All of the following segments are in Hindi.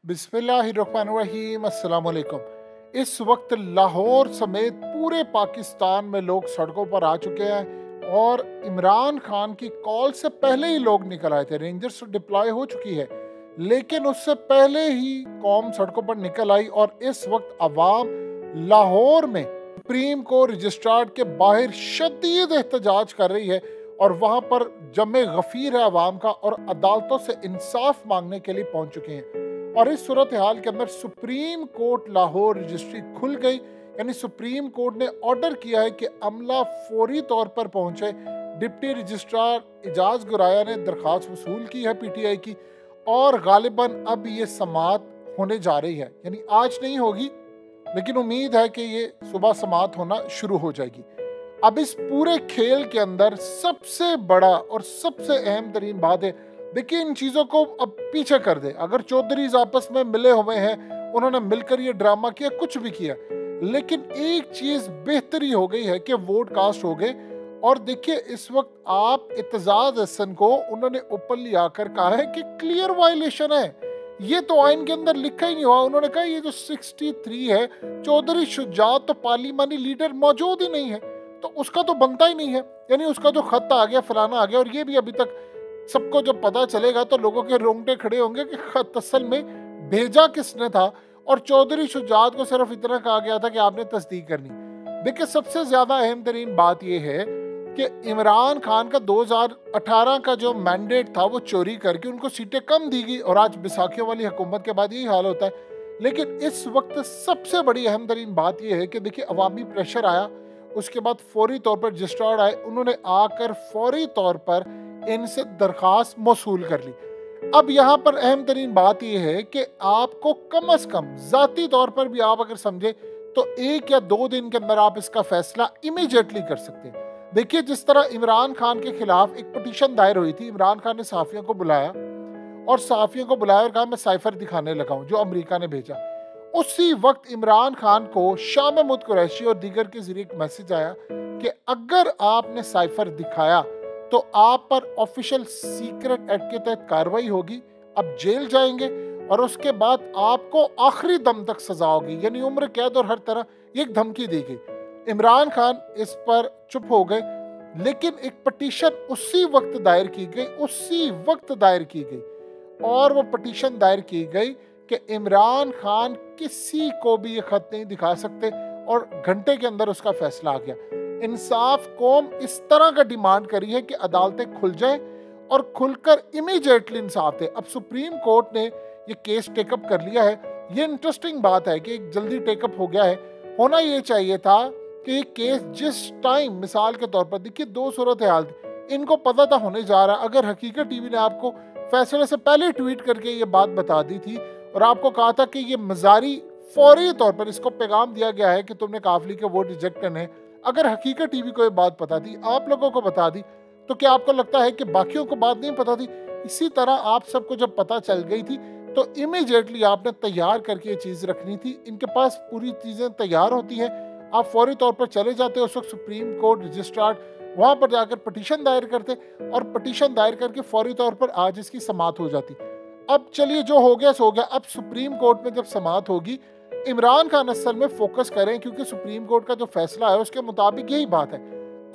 बिस्मिल्लाहिर्रहमानिर्रहीम अस्सलाम वालेकुम। इस वक्त लाहौर समेत पूरे पाकिस्तान में लोग सड़कों पर आ चुके हैं और इमरान खान की कॉल से पहले ही लोग निकल आए थे। रेंजर्स डिप्लॉय हो चुकी है, लेकिन उससे पहले ही कौम सड़कों पर निकल आई और इस वक्त अवाम लाहौर में सुप्रीम कोर्ट रजिस्ट्रार के बाहर शदीद एहतजाज कर रही है और वहाँ पर जमे गफीर है अवाम का और अदालतों से इंसाफ मांगने के लिए पहुँच चुके हैं। और इस सूरत हाल के अंदर सुप्रीम कोर्ट लाहौर रजिस्ट्री खुल गई, यानी सुप्रीम कोर्ट ने ऑर्डर किया है कि अमला फौरी तौर पर पहुंचे। डिप्टी रजिस्ट्रार इजाज गुराया ने दरख्वास्त वसूल की है पीटीआई की और गालिबन अब ये समात होने जा रही है, यानी आज नहीं होगी लेकिन उम्मीद है कि ये सुबह समात होना शुरू हो जाएगी। अब इस पूरे खेल के अंदर सबसे बड़ा और सबसे अहम तरीन बात है, देखिए इन चीज़ों को अब पीछे कर दे। अगर चौधरीज आपस में मिले हुए हैं, उन्होंने मिलकर ये ड्रामा किया, कुछ भी किया, लेकिन एक चीज़ बेहतरी हो गई है कि वोट कास्ट हो गए। और देखिए इस वक्त आप इत्तेजाज हसन को उन्होंने ओपनली आकर कहा है कि क्लियर वायलेशन है, ये तो आइन के अंदर लिखा ही नहीं हुआ। उन्होंने कहा ये जो 63 है, चौधरी शुजात तो पार्लिमानी लीडर मौजूद ही नहीं है, तो उसका तो बनता ही नहीं है, यानी उसका जो खत आ गया फलाना आ गया। और ये भी अभी तक सबको जब पता चलेगा तो लोगों के रोंगटे खड़े होंगे कि खत असल में भेजा किसने था। और चौधरी शुजात को सिर्फ इतना कहा गया था कि आपने तस्दीक करनी। देखिए सबसे ज्यादा अहम तरीन बात यह है कि इमरान खान का 2018 का जो मैंडेट था वो चोरी करके उनको सीटें कम दी गई और आज बैसाखियों वाली हुकूमत के बाद यही हाल होता है। लेकिन इस वक्त सबसे बड़ी अहम तरीन बात यह है कि देखिए अवामी प्रेशर आया, उसके बाद फौरी तौर पर रजिस्ट्रार आए, उन्होंने आकर फौरी तौर पर इनसे दरखास्त मौसूल कर ली। अब यहाँ पर अहम तरीन बात यह है कि आपको कम से कम जाती तौर पर भी आप अगर समझे तो 1 या 2 दिन के अंदर आप इसका फैसला इमीडिएटली कर सकते हैं। देखिए जिस तरह इमरान खान के खिलाफ एक पिटीशन दायर हुई थी, इमरान खान ने सहाफियों को बुलाया और कहा मैं साइफर दिखाने लगा हूँ जो अमेरिका ने भेजा। उसी वक्त इमरान खान को शाह महमूद कुरैशी और दीगर के जरिए एक मैसेज आया कि अगर आपने साइफर दिखाया तो आप पर ऑफिशियल सीक्रेट एक्ट के तहत कार्रवाई होगी, अब जेल जाएंगे और उसके बाद आपको आखिरी दम तक सजा होगी, यानी उम्र कैद और हर तरह एक धमकी दी गई। इमरान खान इस पर चुप हो गए, लेकिन एक पटिशन उसी वक्त दायर की गई और वो पटिशन दायर की गई कि इमरान खान किसी को भी ये खत नहीं दिखा सकते और घंटे के अंदर उसका फैसला आ गया। इंसाफ कौम इस तरह का डिमांड करी है कि अदालतें खुल जाएं और खुलकर इमीडिएटली इंसाफ दे। अब सुप्रीम कोर्ट ने ये केस टेकअप कर लिया है। ये इंटरेस्टिंग बात है कि जल्दी टेकअप हो गया है। होना ये चाहिए था कि ये केस जिस टाइम, मिसाल के तौर पर देखिए 2 सूरत हाल थी, इनको पता था होने जा रहा। अगर हकीकत टीवी ने आपको फैसले से पहले ट्वीट करके ये बात बता दी थी और आपको कहा था कि ये मजारी फौरी तौर पर इसको पैगाम दिया गया है कि तुमने काफली के वोट रिजेक्ट करने, अगर हकीकत टीवी को ये बात पता थी, आप लोगों को बता दी, तो क्या आपको लगता है कि बाकियों को बात नहीं पता थी? इसी तरह आप सबको जब पता चल गई थी तो इमीडिएटली आपने तैयार करके ये चीज़ रखनी थी। इनके पास पूरी चीज़ें तैयार होती हैं, आप फौरी तौर पर चले जाते। उस वक्त सुप्रीम कोर्ट रजिस्ट्रार वहाँ पर जाकर पटिशन दायर करते और पटिशन दायर करके फौरी तौर पर आज इसकी समात हो जाती। अब चलिए जो हो गया सो हो गया। अब सुप्रीम कोर्ट में जब समात होगी, इमरान खान असल में फोकस करें क्योंकि सुप्रीम कोर्ट का जो फैसला है उसके मुताबिक यही बात है।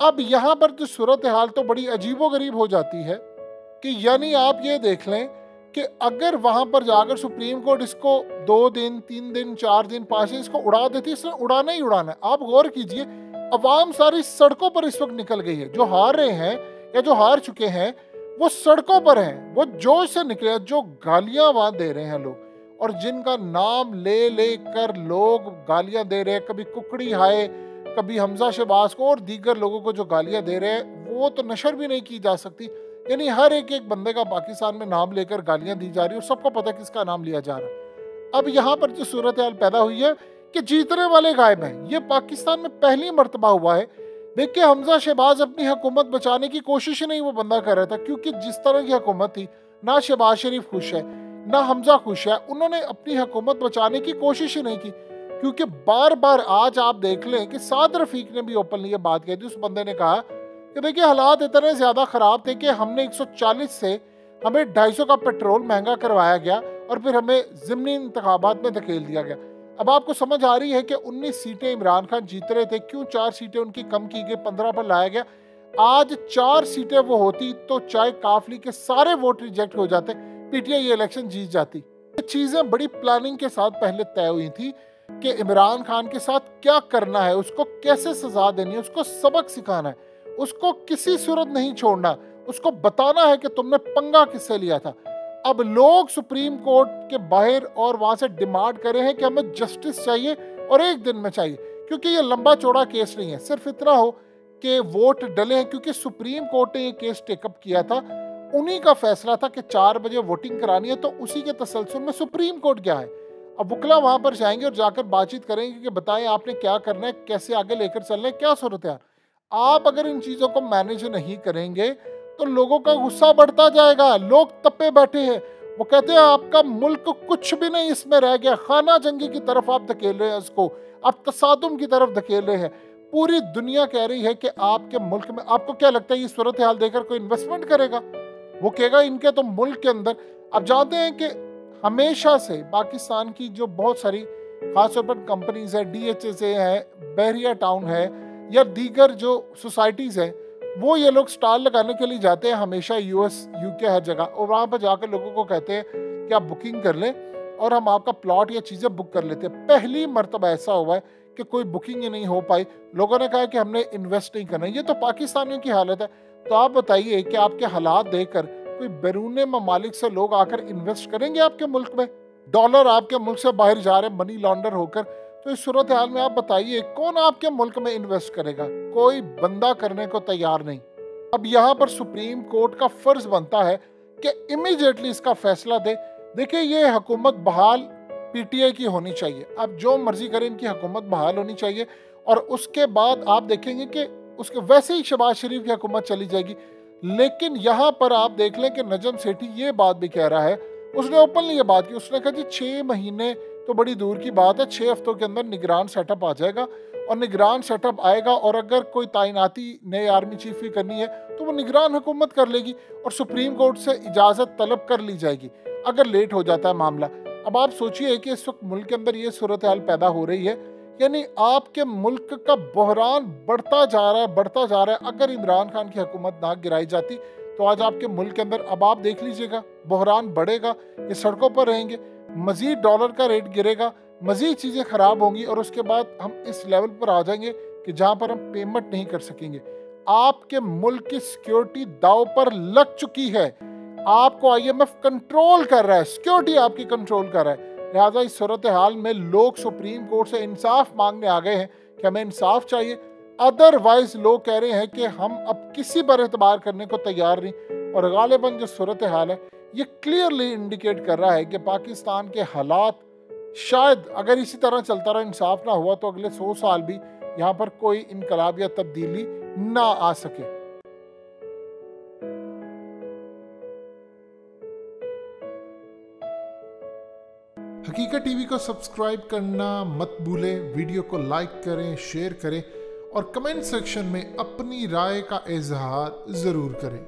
अब यहाँ पर जो सूरत हाल तो बड़ी अजीबोगरीब हो जाती है कि यानी आप ये देख लें कि अगर वहां पर जाकर सुप्रीम कोर्ट इसको 2 दिन 3 दिन 4 दिन 5 दिन इसको उड़ा देती, इसने उड़ाना ही उड़ाना है। आप गौर कीजिए, अवाम सारी सड़कों पर इस वक्त निकल गई है। जो हार रहे हैं या जो हार चुके हैं वो सड़कों पर हैं, वो जोश से निकले, जो गालियां वहां दे रहे हैं लोग और जिनका नाम ले ले कर लोग गालियां दे रहे हैं, कभी कुकड़ी हाय, कभी हमजा शहबाज को और दीगर लोगों को जो गालियां दे रहे हैं, वो तो नशर भी नहीं की जा सकती। यानी हर एक बंदे का पाकिस्तान में नाम लेकर गालियां दी जा रही है और सबको पता है किसका नाम लिया जा रहा है। अब यहाँ पर जो सूरत हाल पैदा हुई है कि जीतने वाले गायब हैं, ये पाकिस्तान में पहली मर्तबा हुआ है। देखिए हमजा शहबाज अपनी हुकूमत बचाने की कोशिश नहीं वो बंदा कर रहा था, क्योंकि जिस तरह की हुकूमत थी, ना शहबाज शरीफ खुश है ना हमजा खुश है, उन्होंने अपनी हुकूमत बचाने की कोशिश ही नहीं की। क्योंकि बार बार आज आप देख लें कि साद रफीक ने भी ओपनली ये बात कही थी। उस बंदे ने कहा कि देखिए हालात इतने ज़्यादा ख़राब थे कि हमने 140 से हमें 250 का पेट्रोल महंगा करवाया गया और फिर हमें ज़िमनी इंतखाबात में धकेल दिया गया। अब आपको समझ आ रही है कि 19 सीटें इमरान खान जीत रहे थे, क्यों 4 सीटें उनकी कम की गई, 15 पर लाया गया। आज 4 सीटें वो होती तो चाहे काफली के सारे वोट रिजेक्ट हो जाते, पीटीआई ये इलेक्शन जीत जाती। ये चीज़ें बड़ी प्लानिंग के साथ पहले तय हुई थी कि इमरान खान के साथ क्या करना है, उसको कैसे सजा देनी है, उसको सबक सिखाना है, उसको किसी सूरत नहीं छोड़ना, उसको बताना है कि तुमने पंगा किससे लिया था। अब लोग सुप्रीम कोर्ट के बाहर और वहां से डिमांड कर रहे हैं कि हमें जस्टिस चाहिए और एक दिन में चाहिए, क्योंकि ये लंबा चौड़ा केस नहीं है, सिर्फ इतना हो कि वोट डले हैं। क्योंकि सुप्रीम कोर्ट ने ये केस टेकअप किया था, उन्हीं का फैसला था कि 4 बजे वोटिंग करानी है, तो उसी के तसलसल में सुप्रीम कोर्ट गया है। अब वकला वहां पर जाएंगे और जाकर बातचीत करेंगे कि बताएं आपने क्या करना है, कैसे आगे लेकर चलना है, क्या सूरत है। आप अगर इन चीज़ों को मैनेज नहीं करेंगे तो लोगों का गुस्सा बढ़ता जाएगा। लोग तपे बैठे हैं, वो कहते हैं आपका मुल्क कुछ भी नहीं इसमें रह गया, खाना जंगी की तरफ आप धकेल रहे हैं, इसको आप तसादुम की तरफ धकेल रहे हैं। पूरी दुनिया कह रही है कि आपके मुल्क में, आपको क्या लगता है ये सूरत हाल देखकर कोई इन्वेस्टमेंट करेगा? वो कहेगा इनके तो मुल्क के अंदर, आप जानते हैं कि हमेशा से पाकिस्तान की जो बहुत सारी खासतौर पर कंपनीज है, DHSA है, बहरिया टाउन है या दीगर जो सोसाइटीज़ हैं, वो ये लोग स्टॉल लगाने के लिए जाते हैं हमेशा US UK हर जगह, और वहाँ पर जाकर लोगों को कहते हैं कि आप बुकिंग कर लें और हम आपका प्लॉट या चीज़ें बुक कर लेते हैं। पहली मरतबा ऐसा हुआ है कि कोई बुकिंग ही नहीं हो पाई, लोगों ने कहा कि हमने इन्वेस्ट नहीं करना। ये तो पाकिस्तानियों की हालत है। तो आप बताइए कि आपके हालात देखकर कोई बैरून ममालिक से लोग आकर इन्वेस्ट करेंगे आपके मुल्क में? डॉलर आपके मुल्क से बाहर जा रहे मनी लॉन्डर होकर, तो इस सूरत हाल में आप बताइए कौन आपके मुल्क में इन्वेस्ट करेगा? कोई बंदा करने को तैयार नहीं। अब यहाँ पर सुप्रीम कोर्ट का फर्ज बनता है कि इमीडिएटली इसका फैसला दे। देखिए ये हुकूमत बहाल PTI की होनी चाहिए, अब जो मर्जी करें इनकी हुकूमत बहाल होनी चाहिए, और उसके बाद आप देखेंगे कि उसके वैसे ही शहबाज शरीफ की हुकूमत चली जाएगी। लेकिन यहाँ पर आप देख लें कि नजम सेठी ये बात भी कह रहा है, उसने ओपनली ये बात की, उसने कहा जी 6 महीने तो बड़ी दूर की बात है, 6 हफ्तों के अंदर निगरान सेटअप आ जाएगा, और निगरान सेटअप आएगा और अगर कोई तैनाती नए आर्मी चीफ की करनी है तो वो निगरान हुकूमत कर लेगी और सुप्रीम कोर्ट से इजाज़त तलब कर ली जाएगी अगर लेट हो जाता है मामला। अब आप सोचिए कि इस वक्त मुल्क के अंदर ये सूरत हाल पैदा हो रही है, यानी आपके मुल्क का बहरान बढ़ता जा रहा है। अगर इमरान खान की हुकूमत ना गिराई जाती तो आज आपके मुल्क के अंदर, अब आप देख लीजिएगा, बहरान बढ़ेगा, ये सड़कों पर रहेंगे, मजीद डॉलर का रेट गिरेगा, मजीद चीज़ें ख़राब होंगी, और उसके बाद हम इस लेवल पर आ जाएंगे कि जहाँ पर हम पेमेंट नहीं कर सकेंगे। आपके मुल्क की सिक्योरिटी दाव पर लग चुकी है, आपको IMF कंट्रोल कर रहा है, सिक्योरिटी आपकी कंट्रोल कर रहा है। लिहाजा इस सूरत हाल में लोग सुप्रीम कोर्ट से इंसाफ मांगने आ गए हैं कि हमें इंसाफ चाहिए। अदरवाइज लोग कह रहे हैं कि हम अब किसी पर एतबार करने को तैयार नहीं। और गालिबन जो सूरत हाल है ये क्लियरली इंडिकेट कर रहा है कि पाकिस्तान के हालात शायद अगर इसी तरह चलता रहा, इंसाफ ना हुआ, तो अगले 100 साल भी यहाँ पर कोई इनकलाब या तब्दीली ना आ सके। हकीकत टीवी को सब्सक्राइब करना मत भूलें, वीडियो को लाइक करें, शेयर करें और कमेंट सेक्शन में अपनी राय का इजहार ज़रूर करें।